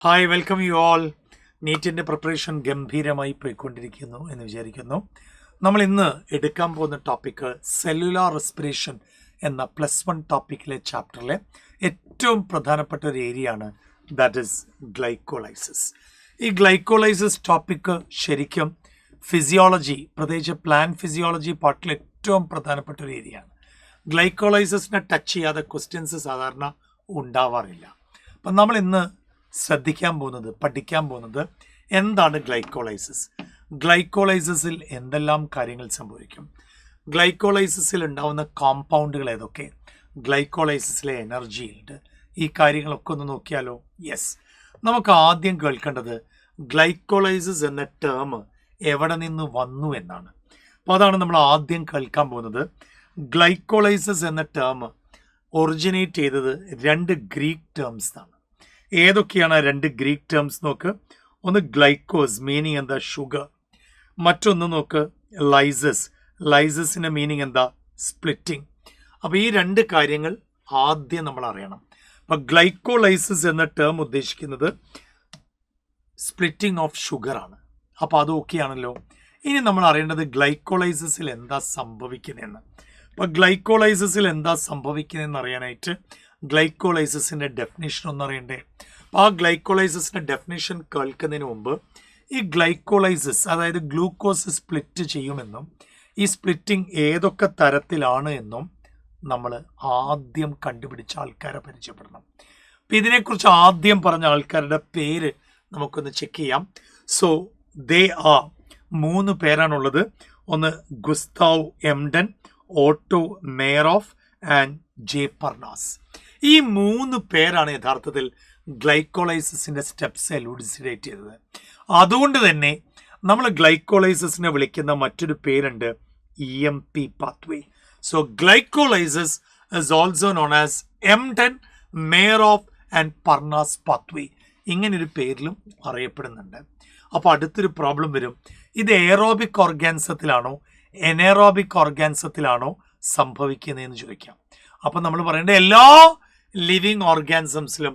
Hi welcome you all. നീറ്റിൻ്റെ preparation ഗംഭീരമായി പോയിക്കൊണ്ടിരിക്കുന്നു എന്ന് വിചാരിക്കുന്നു. നമ്മൾ ഇന്ന് എടുക്കാൻ പോകുന്ന ടോപ്പിക്ക് സെല്ലുലാർ റെസ്പിറേഷൻ എന്ന +1 ടോപ്പിക്കിലെ ചാപ്റ്ററിലെ ഏറ്റവും പ്രധാനപ്പെട്ട ഒരു ഏരിയ ആണ്. That is glycolysis. ഈ ഗ്ലൈക്കോളൈസിസ് ടോപ്പിക്ക് ശരിക്കും ഫിസിയോളജി, പ്രത്യേകിച്ച് പ്ലാൻ ഫിസിയോളജി പാർട്ടിൽ ഏറ്റവും പ്രധാനപ്പെട്ട ഒരു ഏരിയ ആണ്. ഗ്ലൈക്കോളൈസിസിനെ ടച്ച് ചെയ്യാതെ ക്വസ്റ്റ്യൻസ് സാധാരണ ഉണ്ടാവാറില്ല. അപ്പം നമ്മൾ ഇന്ന് പഠിക്കാൻ പോകുന്നത് എന്താണ് ഗ്ലൈക്കോളൈസിസ്, ഗ്ലൈക്കോളൈസിസിൽ എന്തെല്ലാം കാര്യങ്ങൾ സംഭവിക്കും, ഗ്ലൈക്കോളൈസിസിൽ ഉണ്ടാവുന്ന കോമ്പൗണ്ടുകൾ ഏതൊക്കെ, ഗ്ലൈക്കോളൈസിസിലെ എനർജി ഉണ്ട്, ഈ കാര്യങ്ങളൊക്കെ ഒന്ന് നോക്കിയാലോ. യെസ്, നമുക്ക് ആദ്യം കേൾക്കേണ്ടത് ഗ്ലൈക്കോളൈസിസ് എന്ന ടേം എവിടെ നിന്ന് വന്നു എന്നാണ്. അപ്പോൾ അതാണ് നമ്മൾ ആദ്യം കേൾക്കാൻ പോകുന്നത്. ഗ്ലൈക്കോളൈസിസ് എന്ന ടേം ഒറിജിനേറ്റ് ചെയ്തത് 2 ഗ്രീക്ക് ടേംസ് ആണ്. ഏതൊക്കെയാണ് 2 ഗ്രീക്ക് ടേംസ് നോക്ക്. ഒന്ന് ഗ്ലൈക്കോസ്, മീനിങ് എന്താ, ഷുഗർ. മറ്റൊന്ന് നോക്ക് ലൈസസ്, ലൈസസിൻ്റെ മീനിങ് എന്താ, സ്പ്ലിറ്റിംഗ്. അപ്പോൾ ഈ 2 കാര്യങ്ങൾ ആദ്യം നമ്മൾ അറിയണം. അപ്പോൾ ഗ്ലൈക്കോലൈസിസ് എന്ന ടേം ഉദ്ദേശിക്കുന്നത് സ്പ്ലിറ്റിംഗ് ഓഫ് ഷുഗർ ആണ്. അപ്പോൾ അത് ഓക്കെയാണല്ലോ. ഇനി നമ്മൾ അറിയേണ്ടത് ഗ്ലൈക്കോലൈസിസിൽ എന്താ സംഭവിക്കുന്നതെന്ന്. അപ്പോൾ ഗ്ലൈക്കോലൈസിസിൽ എന്താ സംഭവിക്കുന്നതെന്ന് അറിയാനായിട്ട് ഗ്ലൈക്കോലൈസിസിൻ്റെ ഡെഫിനേഷൻ ഒന്ന് അറിയണ്ടേ. അപ്പോൾ ആ ഗ്ലൈക്കോലൈസിസിൻ്റെ ഡെഫിനേഷൻ കേൾക്കുന്നതിന് മുമ്പ് ഈ ഗ്ലൈക്കോലൈസിസ്, അതായത് ഗ്ലൂക്കോസ് സ്പ്ലിറ്റ് ചെയ്യുമെന്നും ഈ സ്പ്ലിറ്റിംഗ് ഏതൊക്കെ തരത്തിലാണ് എന്നും നമ്മൾ ആദ്യം കണ്ടുപിടിച്ച ആൾക്കാരെ പരിചയപ്പെടണം. അപ്പം ഇതിനെക്കുറിച്ച് ആദ്യം പറഞ്ഞ ആൾക്കാരുടെ പേര് നമുക്കൊന്ന് ചെക്ക് ചെയ്യാം. സോ ദേ ആർ 3 പേരാണുള്ളത്. ഒന്ന് Gustav Embden, Otto Meyerhof and J Parnas. ഈ 3 പേരാണ് യഥാർത്ഥത്തിൽ ഗ്ലൈക്കോളൈസിസിൻ്റെ സ്റ്റെപ്സ് എലൂസിഡേറ്റ് ചെയ്തത്. അതുകൊണ്ട് തന്നെ നമ്മൾ ഗ്ലൈക്കോളൈസിസിനെ വിളിക്കുന്ന മറ്റൊരു പേരുണ്ട് EMP pathway. So glycolysis is also known as Embden, Meyerhof and Parnas pathway. ഇങ്ങനൊരു പേരിലും അറിയപ്പെടുന്നുണ്ട്. അപ്പോൾ അടുത്തൊരു പ്രോബ്ലം വരും. ഇത് എയറോബിക് ഓർഗാനിസത്തിലാണോ എനേറോബിക് ഓർഗാനിസത്തിലാണോ സംഭവിക്കുന്നതെന്ന് ചോദിക്കാം. അപ്പം നമ്മൾ പറയേണ്ട എല്ലാ ലിവിങ് ഓർഗാനിസംസിലും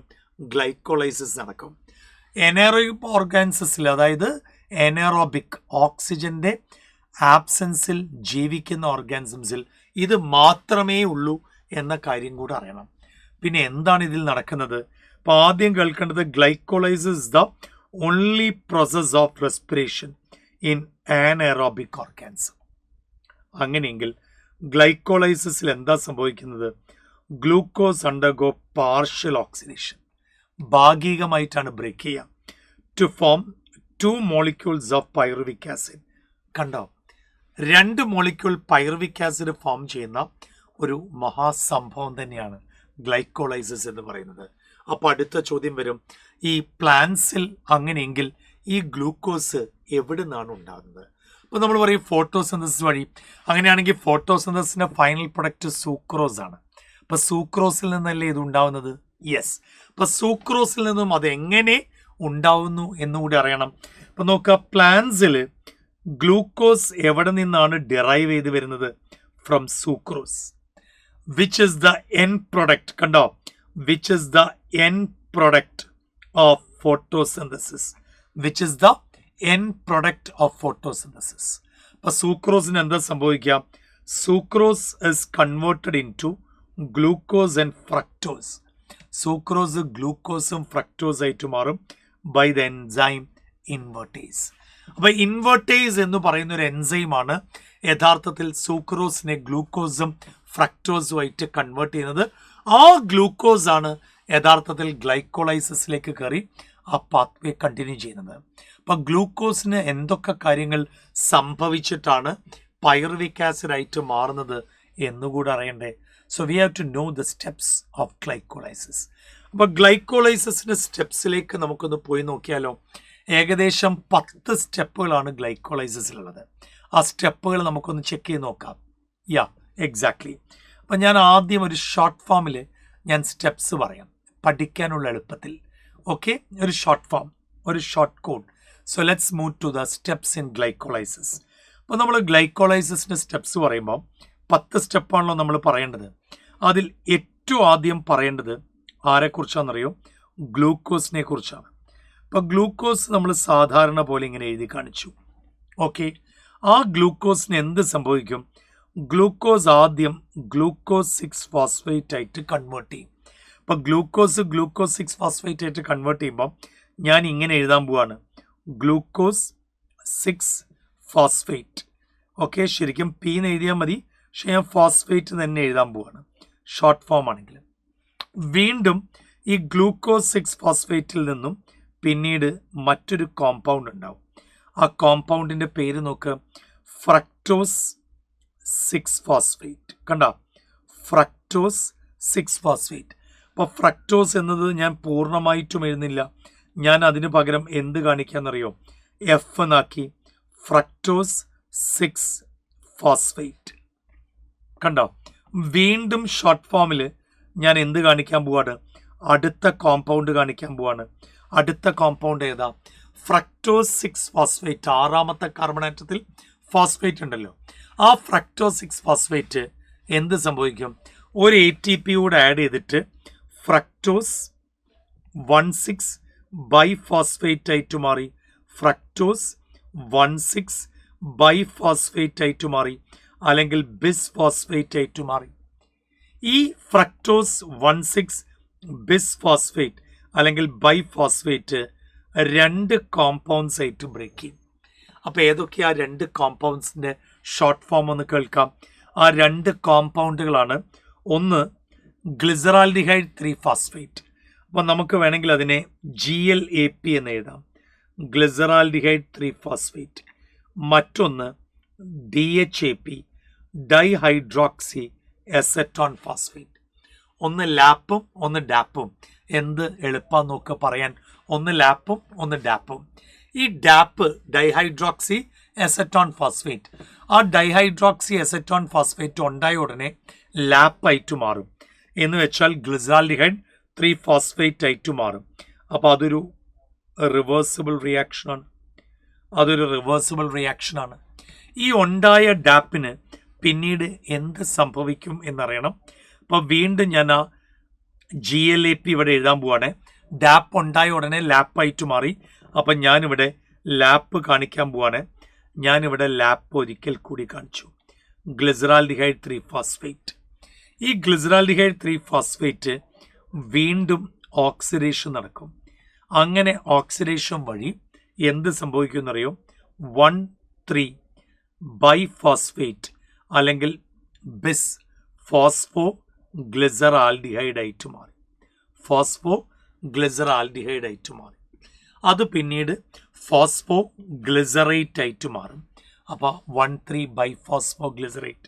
ഗ്ലൈക്കോളൈസിസ് നടക്കും. എനേറോബിക് ഓർഗാനിസത്തിൽ, അതായത് എനേറോബിക്, ഓക്സിജൻ്റെ ആബ്സെൻസിൽ ജീവിക്കുന്ന ഓർഗാനിസംസിൽ ഇത് മാത്രമേ ഉള്ളൂ എന്ന കാര്യം കൂടെ അറിയണം. പിന്നെ എന്താണ് ഇതിൽ നടക്കുന്നത്? അപ്പോൾ ആദ്യം കേൾക്കേണ്ടത് glycolysis the only process of respiration in anaerobic organism. അങ്ങനെയെങ്കിൽ ഗ്ലൈക്കോളൈസിസിൽ എന്താ സംഭവിക്കുന്നത്? ഗ്ലൂക്കോസ് അണ്ടർഗോ പാർഷ്യൽ ഓക്സിഡേഷൻ, ഭാഗികമായിട്ടാണ് ബ്രേക്ക് ചെയ്യുക, to form 2 molecules of pyruvic acid. കണ്ടോ, 2 മോളിക്യൂൾ പൈറുവിക് ആസിഡ് ഫോം ചെയ്യുന്ന ഒരു മഹാസംഭവം തന്നെയാണ് ഗ്ലൈക്കോളൈസിസ് എന്ന് പറയുന്നത്. അപ്പോൾ അടുത്ത ചോദ്യം വരും, ഈ പ്ലാന്റ്സിൽ അങ്ങനെയെങ്കിൽ ഈ ഗ്ലൂക്കോസ് എവിടെ നിന്നാണ് ഉണ്ടാകുന്നത്? അപ്പോൾ നമ്മൾ പറയും ഫോട്ടോസിന്തസിസ് വഴി. അങ്ങനെയാണെങ്കിൽ ഫോട്ടോസിന്തസിൻ്റെ ഫൈനൽ പ്രൊഡക്റ്റ് സൂക്രോസ് ആണ്. അപ്പോൾ സൂക്രോസിൽ നിന്നല്ലേ ഇത് ഉണ്ടാവുന്നത്? യെസ്. അപ്പോൾ സൂക്രോസിൽ നിന്നും അതെങ്ങനെ ഉണ്ടാവുന്നു എന്നുകൂടി അറിയണം. അപ്പോൾ നോക്കുക, പ്ലാന്റ്സിൽ ഗ്ലൂക്കോസ് എവിടെ നിന്നാണ് ഡിറൈവ് ചെയ്ത് വരുന്നത്? From sucrose, which is the end product. കണ്ടോ, which is the end product of photosynthesis, which is the end product of photosynthesis. അപ്പോൾ സൂക്രോസിന് എന്താ സംഭവിക്കുക? Sucrose is converted into glucose and fructose. Sucrose ഗ്ലൂക്കോസും fructose ആയിട്ട് മാറും by the enzyme invertase. അപ്പോൾ invertase എന്ന് പറയുന്ന ഒരു എൻസൈമാണ് യഥാർത്ഥത്തിൽ സൂക്രോസിനെ ഗ്ലൂക്കോസും ഫ്രക്ടോസുമായിട്ട് കൺവേർട്ട് ചെയ്യുന്നത്. ആ ഗ്ലൂക്കോസ് ആണ് യഥാർത്ഥത്തിൽ ഗ്ലൈക്കോളൈസിസിലേക്ക് കയറി ആ പാത്വേ കണ്ടിന്യൂ ചെയ്യുന്നത്. അപ്പോൾ ഗ്ലൂക്കോസിന് എന്തൊക്കെ കാര്യങ്ങൾ സംഭവിച്ചിട്ടാണ് പൈറുവിക് ആസിഡ് ആയിട്ട് മാറുന്നത് എന്നുകൂടെ അറിയണ്ടേ. So we have to know the steps of glycolysis. അപ്പോൾ ഗ്ലൈക്കോളൈസിസിൻ്റെ സ്റ്റെപ്സിലേക്ക് നമുക്കൊന്ന് പോയി നോക്കിയാലോ. ഏകദേശം 10 സ്റ്റെപ്പുകളാണ് ഗ്ലൈക്കോളൈസിസിലുള്ളത്. ആ സ്റ്റെപ്പുകൾ നമുക്കൊന്ന് ചെക്ക് ചെയ്ത് നോക്കാം. എക്സാക്ട്ലി. അപ്പം ഞാൻ ആദ്യം ഒരു ഷോർട്ട് ഫോമിൽ ഞാൻ സ്റ്റെപ്സ് പറയാം, പഠിക്കാനുള്ള എളുപ്പത്തിൽ. ഓക്കെ, ഒരു ഷോർട്ട് ഫോം, ഒരു short code. So let's move to the steps in glycolysis. അപ്പോൾ നമ്മൾ ഗ്ലൈക്കോളൈസിസിൻ്റെ സ്റ്റെപ്സ് പറയുമ്പോൾ 10 സ്റ്റെപ്പാണല്ലോ നമ്മൾ പറയേണ്ടത്. അതിൽ ഏറ്റവും ആദ്യം പറയേണ്ടത് ആരെക്കുറിച്ചാണെന്നറിയോ? ഗ്ലൂക്കോസിനെ കുറിച്ചാണ്. ഇപ്പോൾ ഗ്ലൂക്കോസ് നമ്മൾ സാധാരണ പോലെ ഇങ്ങനെ എഴുതി കാണിച്ചു. ഓക്കെ, ആ ഗ്ലൂക്കോസിന് എന്ത് സംഭവിക്കും? ഗ്ലൂക്കോസ് ആദ്യം ഗ്ലൂക്കോസ് 6 ഫോസ്ഫേറ്റ് ആയിട്ട് കൺവേർട്ട് ചെയ്യും. അപ്പോൾ ഗ്ലൂക്കോസ് 6 ഫോസ്ഫേറ്റ് ആയിട്ട് കൺവേർട്ട് ചെയ്യുമ്പോൾ ഞാൻ ഇങ്ങനെ എഴുതാൻ പോവാണ്, ഗ്ലൂക്കോസ് 6 ഫോസ്ഫേറ്റ്. ഓക്കെ, ശരിക്കും പി എന്ന് എഴുതിയാൽ മതി, പക്ഷെ ഞാൻ ഫോസ്ഫേറ്റ് തന്നെ എഴുതാൻ പോവാണ് ഷോർട്ട് ഫോം ആണെങ്കിൽ. വീണ്ടും ഈ ഗ്ലൂക്കോസ് 6 ഫോസ്ഫേറ്റിൽ നിന്നും പിന്നീട് മറ്റൊരു കോമ്പൗണ്ട് ഉണ്ടാവും. ആ കോമ്പൗണ്ടിൻ്റെ പേര് നോക്ക്, ഫ്രക്ടോസ് 6 ഫോസ്ഫേറ്റ്. കണ്ട, ഫ്രക്ടോസ് 6 ഫോസ്ഫേറ്റ്. അപ്പോൾ ഫ്രക്ടോസ് എന്നത് ഞാൻ പൂർണ്ണമായിട്ടും എഴുതുന്നില്ല, ഞാൻ അതിന് പകരം എന്ത് കാണിക്കാന്നറിയോ? എഫ് എന്നാക്കി, ഫ്രക്ടോസ് 6 ഫോസ്ഫേറ്റ്. കണ്ടോ, വീണ്ടും ഷോർട്ട് ഫോമിൽ ഞാൻ എന്ത് കാണിക്കാൻ പോവാണ്? അടുത്ത കോമ്പൗണ്ട് കാണിക്കാൻ പോവാണ്. അടുത്ത കോമ്പൗണ്ട് ഏതാ? Fructose 6 phosphate. 6ാമത്തെ കാർബൺ ആറ്റത്തിൽ ഫോസ്ഫേറ്റ് ഉണ്ടല്ലോ. ആ ഫ്രക്ടോസ് 6 ഫോസ്ഫേറ്റ് എന്ത് സംഭവിക്കും? ഒരു ATP കൂടെ ആഡ് ചെയ്തിട്ട് ഫ്രക്ടോസ് 16 ബൈഫോസ്ഫേറ്റ് ആയിട്ട് മാറി. ഫ്രക്ടോസ് 16 ബൈഫോസ്ഫേറ്റ് ആയിട്ട് മാറി, അല്ലെങ്കിൽ ബിസ്ഫോസ്ഫേറ്റ് ആയിട്ട് മാറി. ഈ ഫ്രക്ടോസ് 16 ബിസ്ഫോസ്ഫേറ്റ് അല്ലെങ്കിൽ ബൈഫോസ്ഫേറ്റ് 2 കോമ്പൗണ്ട്സ് ആയിട്ട് ബ്രേക്ക് ചെയ്യും. അപ്പോൾ ഏതൊക്കെയാ 2 കോമ്പൗണ്ട്സിൻ്റെ ഷോർട്ട് ഫോം ഒന്ന് കേൾക്കാം. ആ 2 കോമ്പൗണ്ടുകളാണ്, ഒന്ന് ഗ്ലിസറാൽഡിഹൈഡ് 3 ഫോസ്ഫേറ്റ്. അപ്പോൾ നമുക്ക് വേണമെങ്കിൽ അതിനെ GLAP എന്ന് എഴുതാം, ഗ്ലിസറാൽഡിഹൈഡ് 3 ഫോസ്ഫേറ്റ്. മറ്റൊന്ന് DHAP, ഡൈഹൈഡ്രോക്സി എസറ്റോൺ ഫോസ്ഫേറ്റ്. ഒന്ന് ലാപ്പും ഒന്ന് ഡാപ്പും. എന്ത് എളുപ്പം നോക്ക് പറയാൻ, ഒന്ന് ലാപ്പും ഒന്ന് ഡാപ്പും. ഈ ഡാപ്പ് ഡൈഹൈഡ്രോക്സി എസറ്റോൺ ഫോസ്ഫേറ്റ്. ആ ഡൈഹൈഡ്രോക്സി എസറ്റോൺ ഫോസ്ഫേറ്റ് ഉണ്ടായ ഉടനെ ലാപ്പായിട്ട് മാറും, എന്ന് വെച്ചാൽ ഗ്ലിസറാൽഡിഹൈഡ് 3 ഫോസ്ഫേറ്റ് ആയിട്ട് മാറും. അപ്പോൾ അതൊരു റിവേഴ്സിബിൾ റിയാക്ഷനാണ്. ഈ ഉണ്ടായ ഡാപ്പിന് പിന്നീട് എന്ത് സംഭവിക്കും എന്നറിയണം. അപ്പോൾ വീണ്ടും ഞാൻ ആ GLAP ഇവിടെ എഴുതാൻ പോവാണ്. ഡാപ്പ് ഉണ്ടായ ഉടനെ ലാപ്പായിട്ട് മാറി. അപ്പം ഞാനിവിടെ ലാപ്പ് കാണിക്കാൻ പോവാണ്. ഞാനിവിടെ ലാപ്പ് ഒരിക്കൽ കൂടി കാണിച്ചു, ഗ്ലിസറാൽഡിഹൈഡ് 3 ഫോസ്ഫേറ്റ്. ഈ ഗ്ലിസറാൽഡിഹൈഡ് 3 ഫോസ്ഫേറ്റ് വീണ്ടും ഓക്സിഡേഷൻ നടക്കും. അങ്ങനെ ഓക്സിഡേഷൻ വഴി എന്ത് സംഭവിക്കുമെന്നറിയോ? 1,3 ബൈഫോസ്ഫേറ്റ് അല്ലെങ്കിൽ ബിസ് ഫോസ്ഫോ ഗ്ലിസറാൽഡിഹൈഡ് ആയിട്ട് മാറി. അത് പിന്നീട് ഫോസ്ഫോ ഗ്ലിസറേറ്റ് ആയിട്ട് മാറും. അപ്പോൾ 1,3 ബൈഫോസ്ഫോ ഗ്ലിസറേറ്റ്.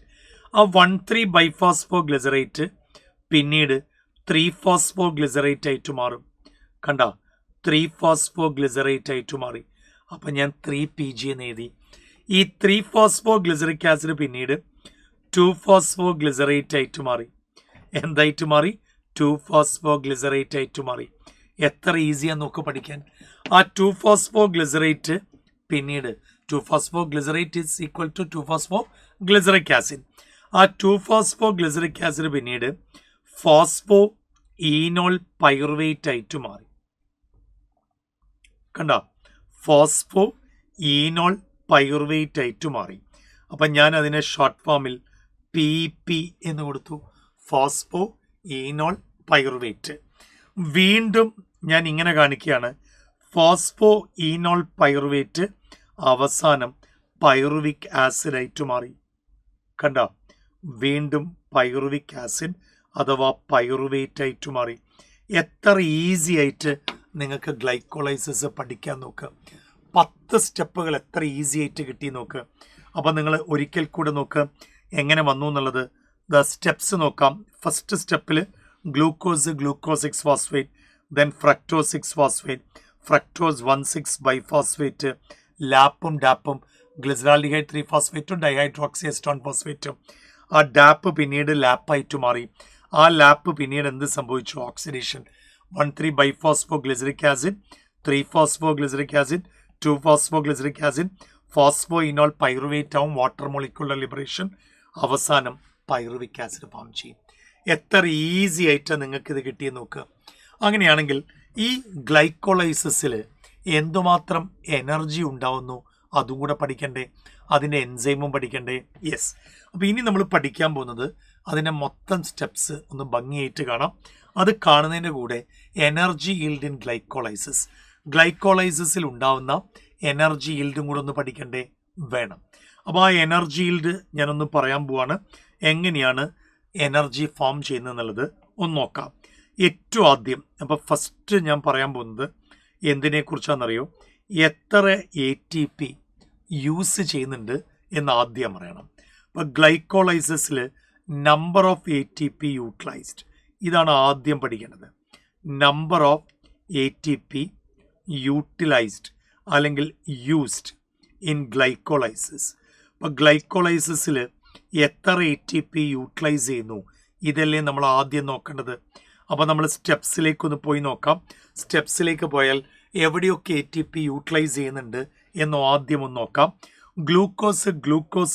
ആ 1,3 ബൈഫോസ്ഫോ ഗ്ലിസറേറ്റ് പിന്നീട് 3 ഫോസ്ഫോ ഗ്ലിസറേറ്റ് ആയിട്ട് മാറും. കണ്ട, 3 ഫോസ്ഫോ ഗ്ലിസറേറ്റ് ആയിട്ട് മാറി. അപ്പം ഞാൻ 3PG എന്ന് എഴുതി. ഈ 3 ഫോസ്ഫോ ഗ്ലിസറിക് ആസിഡ് പിന്നീട് 2 ഫോസ്ഫോ ഗ്ലിസറേറ്റ് ആയിട്ട് മാറി. എന്തായിട്ട് മാറി? 2 ഫോസ്ഫോ ഗ്ലിസറേറ്റ് ആയിട്ട് മാറി. എത്ര ഈസിയാന്ന് നോക്ക് പഠിക്കാൻ. ആ 2 ഫോസ്ഫോ ഗ്ലിസറേറ്റ് പിന്നീട് 2 phospho glycerate is equal to 2 phospho glyceric acid. ആ 2 ഫോസ്ഫോ ഗ്ലിസറിക് ആസിഡ് പിന്നീട് ഫോസ്ഫോ ഈനോൾ പൈറുവേറ്റ് ആയിട്ട് മാറി. കണ്ട, ഫോസ്ഫോ ഈനോൾ പൈറുവേറ്റ് ആയിട്ട് മാറി. അപ്പം ഞാൻ അതിനെ ഷോർട്ട് ഫോമിൽ PP എന്ന് കൊടുത്തു, ഫോസ്ഫോ ഈനോൾ പൈറുവേറ്റ്. വീണ്ടും ഞാൻ ഇങ്ങനെ കാണിക്കുകയാണ്, ഫോസ്ഫോ ഈനോൾ പൈറുവേറ്റ് അവസാനം പൈറുവിക് ആസിഡ് ആയിട്ട് മാറി. കണ്ട, വീണ്ടും പൈറുവിക് ആസിഡ് അഥവാ പൈറുവേറ്റ് ആയിട്ട് മാറി. എത്ര ഈസി ആയിട്ട് നിങ്ങൾക്ക് ഗ്ലൈക്കോളൈസിസ് പഠിക്കാൻ നോക്കുക. 10 സ്റ്റെപ്പുകൾ എത്ര ഈസി ആയിട്ട് കിട്ടി നോക്ക്. അപ്പം നിങ്ങൾ ഒരിക്കൽ കൂടെ നോക്ക് എങ്ങനെ വന്നു എന്നുള്ളത്. സ്റ്റെപ്സ് നോക്കാം. ഫസ്റ്റ് സ്റ്റെപ്പിൽ glucose 6 phosphate, then fructose 6 phosphate, fructose 16 biphosphate, ലാപ്പും ഡാപ്പും, ഗ്ലിസറാൽഡിഹൈഡ് 3 ഫോസ്ഫേറ്റും ഡൈഹൈഡ്രോക്സി എസ്റ്റോൺ ഫോസ്ഫേറ്റും. ആ ഡാപ്പ് പിന്നീട് ലാപ്പായിട്ട് മാറി. ആ ലാപ്പ് പിന്നീട് എന്ത് സംഭവിച്ചു? Oxidation. 1,3 biphospho glyceric acid, 3 phospho glyceric acid, 2 phospho glyceric acid, phospho enol pyruvate ആവും, വാട്ടർ മോളിക്കുലർ ലിബറേഷൻ, അവസാനം പൈറുവിക് ആസിഡ് ഫോം ചെയ്യും. എത്ര ഈസി ആയിട്ട് നിങ്ങൾക്ക് ഇത് കിട്ടിയെന്ന് നോക്കുക. അങ്ങനെയാണെങ്കിൽ ഈ ഗ്ലൈക്കോളൈസിസിൽ എന്തുമാത്രം എനർജി ഉണ്ടാവുന്നു അതും കൂടെ പഠിക്കണ്ടേ, അതിൻ്റെ എൻസൈമും പഠിക്കണ്ടേ. യെസ്, അപ്പോൾ ഇനി നമ്മൾ പഠിക്കാൻ പോകുന്നത് അതിൻ്റെ മൊത്തം സ്റ്റെപ്സ് ഒന്ന് ഭംഗിയായിട്ട് കാണാം. അത് കാണുന്നതിൻ്റെ കൂടെ എനർജി ഈൽഡ് ഇൻ ഗ്ലൈക്കോളൈസിസ്, ഗ്ലൈക്കോളൈസിസിൽ ഉണ്ടാവുന്ന എനർജി ഈൽഡും കൂടെ ഒന്ന് പഠിക്കണ്ടേ, വേണം. അപ്പോൾ ആ എനർജി ഈൽഡ് ഞാനൊന്ന് പറയാൻ പോവാണ്, എങ്ങനെയാണ് എനർജി ഫോം ചെയ്യുന്നത് എന്നുള്ളത് ഒന്ന് നോക്കാം. ഏറ്റവും ആദ്യം അപ്പോൾ ഫസ്റ്റ് ഞാൻ പറയാൻ പോകുന്നത് എന്തിനെക്കുറിച്ചാണെന്നറിയോ, എത്ര ATP യൂസ് ചെയ്യുന്നുണ്ട് എന്ന് ആദ്യം അറിയണം. അപ്പോൾ ഗ്ലൈക്കോളൈസിസിൽ നമ്പർ ഓഫ് ATP യൂട്ടിലൈസ്ഡ്, ഇതാണ് ആദ്യം പഠിക്കേണ്ടത്. നമ്പർ ഓഫ് ATP യൂട്ടിലൈസ്ഡ് അല്ലെങ്കിൽ യൂസ്ഡ് ഇൻ ഗ്ലൈക്കോളൈസിസ്. അപ്പോൾ ഗ്ലൈക്കോളൈസിസിൽ എത്ര ATP യൂട്ടിലൈസ് ചെയ്യുന്നു, ഇതല്ലേ നമ്മൾ ആദ്യം നോക്കേണ്ടത്. അപ്പോൾ നമ്മൾ സ്റ്റെപ്സിലേക്കൊന്ന് പോയി നോക്കാം. സ്റ്റെപ്സിലേക്ക് പോയാൽ എവിടെയൊക്കെ ATP യൂട്ടിലൈസ് ചെയ്യുന്നുണ്ട് എന്ന് ആദ്യം ഒന്ന് നോക്കാം. ഗ്ലൂക്കോസ്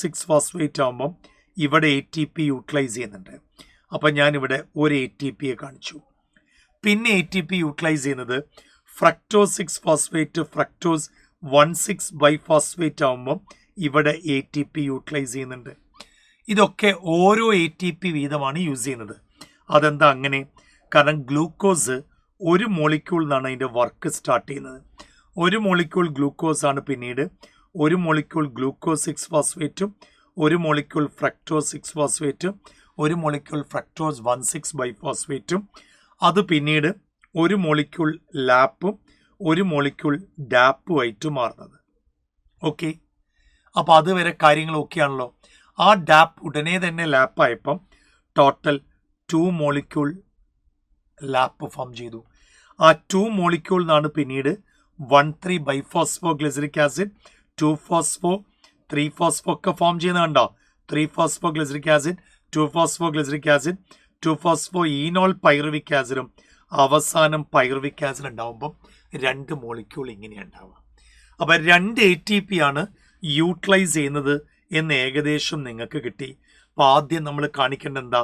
6 ഫോസ്ഫേറ്റ് ആകുമ്പം ഇവിടെ ATP യൂട്ടിലൈസ് ചെയ്യുന്നുണ്ട്. അപ്പം ഞാനിവിടെ ഒരു ATPയെ കാണിച്ചു. പിന്നെ ATP യൂട്ടിലൈസ് ചെയ്യുന്നത് ഫ്രക്ടോസ് 6 ഫോസ്ഫേറ്റ് ഫ്രക്ടോസ് 1,6 ബൈഫോസ്ഫേറ്റ് ആകുമ്പം ഇവിടെ ATP യൂട്ടിലൈസ് ചെയ്യുന്നുണ്ട്. ഇതൊക്കെ ഓരോ ATP വീതമാണ് യൂസ് ചെയ്യുന്നത്. അതെന്താ അങ്ങനെ? കാരണം ഗ്ലൂക്കോസ് ഒരു മോളിക്യൂൾ നിന്നാണ് അതിൻ്റെ വർക്ക് സ്റ്റാർട്ട് ചെയ്യുന്നത്. ഒരു മോളിക്യൂൾ ഗ്ലൂക്കോസ് ആണ്, പിന്നീട് ഒരു മോളിക്യൂൾ ഗ്ലൂക്കോസ് 6 ഫോസ്ഫേറ്റും ഒരു മോളിക്യൂൾ ഫ്രക്ടോസ് 6 ഫോസ്ഫേറ്റും ഒരു മോളിക്യൂൾ ഫ്രക്ടോസ് 1,6 ബൈഫോസ്ഫേറ്റും, അത് പിന്നീട് ഒരു മോളിക്യൂൾ ലാപ്പും ഒരു മോളിക്യൂൾ ഡാപ്പുമായിട്ട് മാറുന്നത്. ഓക്കെ, അപ്പോൾ അതുവരെ കാര്യങ്ങൾ ഓക്കെയാണല്ലോ. ആ ഡാപ്പ് ഉടനെ തന്നെ ലാപ്പായപ്പം ടോട്ടൽ 2 മോളിക്യൂൾ ലാപ്പ് ഫോം ചെയ്തു. ആ 2 മോളിക്യൂൾ നിന്നാണ് പിന്നീട് 1,3 biphospho glyceric acid 2 phospho 3 phospho ഒക്കെ ഫോം ചെയ്യുന്നത് കണ്ടോ. 3 phospho glyceric acid 2 phospho glyceric acid 2 phospho enol pyruvic ആസിഡും അവസാനം പൈറുവിക് ആസിഡ് ഉണ്ടാവുമ്പം 2 മോളിക്യൂൾ ഇങ്ങനെ ഉണ്ടാവുക. അപ്പം 2 ATP ആണ് യൂട്ടിലൈസ് ചെയ്യുന്നത് എന്ന് ഏകദേശം നിങ്ങൾക്ക് കിട്ടി. അപ്പോൾ ആദ്യം നമ്മൾ കാണിക്കേണ്ട എന്താ,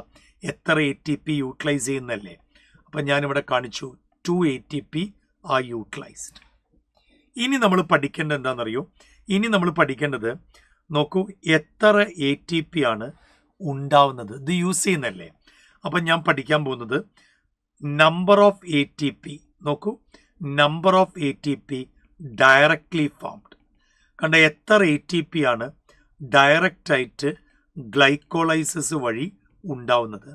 എത്ര ATP യൂട്ടിലൈസ് ചെയ്യുന്നല്ലേ. അപ്പം ഞാനിവിടെ കാണിച്ചു 2 ATP ആർ യൂട്ടിലൈസ്ഡ്. ഇനി നമ്മൾ പഠിക്കേണ്ടത് എന്താണെന്നറിയോ, ഇനി നമ്മൾ പഠിക്കേണ്ടത് നോക്കൂ, എത്ര ATP ആണ് ഉണ്ടാവുന്നത്, ഇത് യൂസ് ചെയ്യുന്നല്ലേ. അപ്പം ഞാൻ പഠിക്കാൻ പോകുന്നത് നമ്പർ ഓഫ് ATP. നോക്കൂ, number of ATP directly formed. കണ്ട എത്ര ATP ആണ് ഡയറക്റ്റായിട്ട് ഗ്ലൈക്കോളൈസിസ് വഴി ഉണ്ടാവുന്നത്.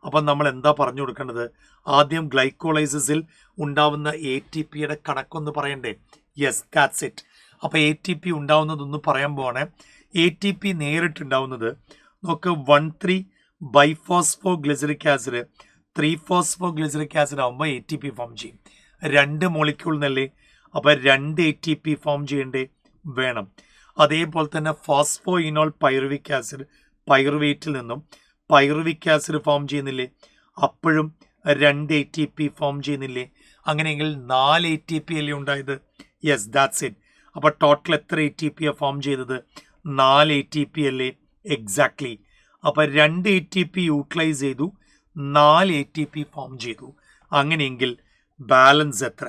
അപ്പം നമ്മൾ എന്താ പറഞ്ഞു കൊടുക്കേണ്ടത്, ആദ്യം ഗ്ലൈക്കോളൈസിസിൽ ഉണ്ടാവുന്ന ATPയുടെ കണക്കൊന്ന് പറയണ്ടേ. Yes, that's it. അപ്പോൾ ATP ഉണ്ടാവുന്നതൊന്ന് പറയാൻ പോവാണ്. ATP നേരിട്ടുണ്ടാവുന്നത് നോക്ക് 1,3 biphospho glyceric acid 3 phospho glyceric acid ആകുമ്പോൾ ATP ഫോം ചെയ്യും. 2 മോളിക്യൂൾ എന്നല്ലേ, അപ്പോൾ 2 ATP ഫോം ചെയ്യേണ്ടേ, വേണം. അതേപോലെ തന്നെ ഫോസ്ഫോ ഇനോൾ പൈറുവിക് ആസിഡ് പൈറുവേറ്റിൽ നിന്നും പൈറുവിക് ആസിഡ് ഫോം ചെയ്യുന്നില്ലേ, അപ്പോഴും 2 ATP ഫോം ചെയ്യുന്നില്ലേ. അങ്ങനെയെങ്കിൽ 4 ATP അല്ലേ ഉണ്ടായത്. Yes, that's it. അപ്പോൾ ടോട്ടൽ എത്ര ATP ഫോം ചെയ്തത്, 4 ATP അല്ലേ. എക്സാക്ട്ലി. അപ്പോൾ 2 ATP യൂട്ടിലൈസ് ചെയ്തു, 4 ATP ഫോം ചെയ്തു. അങ്ങനെയെങ്കിൽ ബാലൻസ് എത്ര?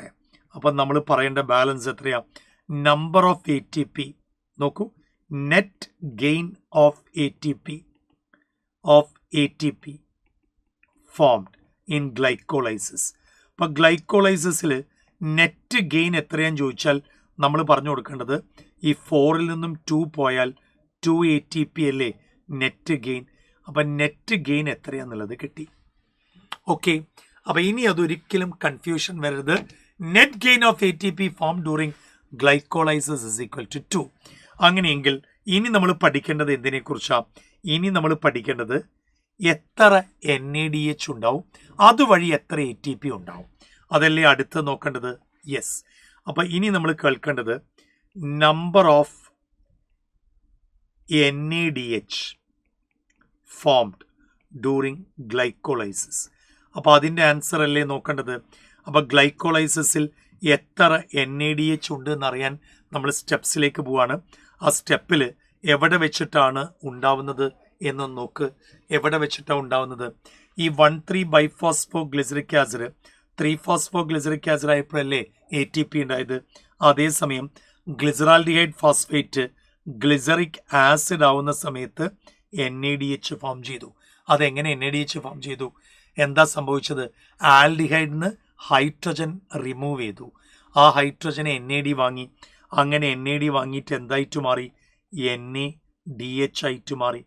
അപ്പം നമ്മൾ പറയേണ്ട ബാലൻസ് എത്രയാ, നമ്പർ ഓഫ് ATP. നോക്കൂ, net gain of ATP formed in glycolysis. അപ്പോൾ ഗ്ലൈക്കോളൈസിസിൽ നെറ്റ് ഗെയിൻ എത്രയാന്ന് ചോദിച്ചാൽ നമ്മൾ പറഞ്ഞു കൊടുക്കേണ്ടത് ഈ 4ൽ നിന്നും 2 പോയാൽ 2 ATP അല്ലേ നെറ്റ് ഗെയിൻ. അപ്പം നെറ്റ് ഗെയിൻ എത്രയാന്നുള്ളത് കിട്ടി. ഓക്കെ, അപ്പോൾ ഇനി അതൊരിക്കലും കൺഫ്യൂഷൻ വരരുത്. Net gain of ATP form during glycolysis is equal to 2. അങ്ങനെയെങ്കിൽ ഇനി നമ്മൾ പഠിക്കേണ്ടത് എന്തിനെക്കുറിച്ചാണ്, ഇനി നമ്മൾ പഠിക്കേണ്ടത് എത്ര NADH ഉണ്ടാവും, അതുവഴി എത്ര ATP ഉണ്ടാവും, അതല്ലേ അടുത്ത് നോക്കേണ്ടത്. യെസ്, അപ്പം ഇനി നമ്മൾ കേൾക്കേണ്ടത് number of NADH formed during glycolysis. അപ്പോൾ അതിൻ്റെ ആൻസർ അല്ലേ നോക്കേണ്ടത്. അപ്പോൾ ഗ്ലൈക്കോളൈസിസിൽ എത്ര NADH ഉണ്ട് എന്നറിയാൻ നമ്മൾ സ്റ്റെപ്സിലേക്ക് പോവാണ്. ആ സ്റ്റെപ്പിൽ എവിടെ വെച്ചിട്ടാണ് ഉണ്ടാവുന്നത് എന്നൊന്ന് നോക്ക്. എവിടെ വെച്ചിട്ടാണ് ഉണ്ടാവുന്നത്, ഈ 1,3 biphospho glyceric acid 3 phospho glyceric acid ആയപ്പോഴല്ലേ ATP ഉണ്ടായത്. അതേസമയം ഗ്ലിസറാൽഡിഹൈഡ് ഫോസ്ഫേറ്റ് ഗ്ലിസറിക് ആസിഡ് ആവുന്ന സമയത്ത് NADH ഫോം ചെയ്തു. അതെങ്ങനെ NADH ഫോം ചെയ്തു? എന്താ സംഭവിച്ചത്? ആൽഡിഹൈഡിന് ഹൈഡ്രജൻ റിമൂവ് ചെയ്തു. ആ ഹൈഡ്രജനെ NAD വാങ്ങി. അങ്ങനെ NAD വാങ്ങിയിട്ട് എന്തായിട്ട് മാറി? NADH ആയിട്ട് മാറി.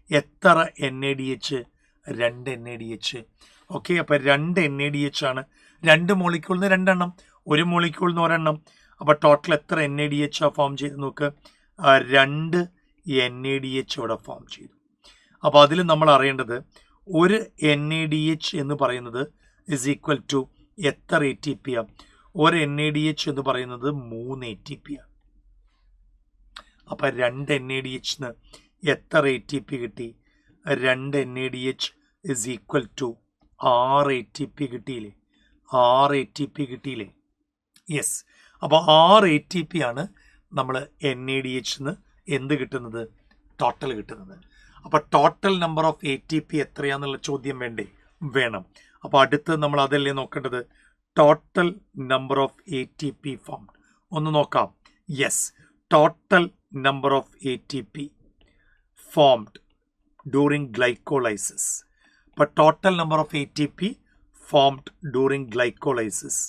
എത്ര NADH? 2 NADH. ഓക്കെ, അപ്പം 2 NADH ആണ്. 2 മോളിക്യൂളിൽ നിന്ന് 2 എണ്ണം, 1 മോളിക്യൂളിൽ നിന്ന് 1 എണ്ണം. അപ്പം ടോട്ടൽ എത്ര NADH ഫോം ചെയ്ത് നോക്ക്? 2 NADH ഇവിടെ ഫോം ചെയ്തു. അപ്പോൾ അതിൽ നമ്മൾ അറിയേണ്ടത് ഒരു NADH എന്ന് പറയുന്നത് ഇസ് ഈക്വൽ ടു എത്ര ATP ആണ്? ഒരു NADH എന്ന് പറയുന്നത് 3 ATP ആണ്. അപ്പം 2 NADH എത്ര ATP കിട്ടി? 2 NADH is equal to 6 ATP കിട്ടിയില്ലേ? 6 ATP കിട്ടിയില്ലേ? യെസ്. അപ്പോൾ 6 ATP ആണ് നമ്മൾ NADH എന്ത് കിട്ടുന്നത്? ടോട്ടൽ കിട്ടുന്നത്. അപ്പോൾ ടോട്ടൽ നമ്പർ ഓഫ് ATP എത്രയാന്നുള്ള ചോദ്യം വേണ്ടേ? വേണം. അപ്പോൾ അടുത്ത് നമ്മൾ അതല്ലേ നോക്കേണ്ടത്? Total number of ATP formed ഒന്ന് നോക്കാം. Yes, total number of ATP formed during glycolysis. അപ്പോൾ total number of ATP formed during glycolysis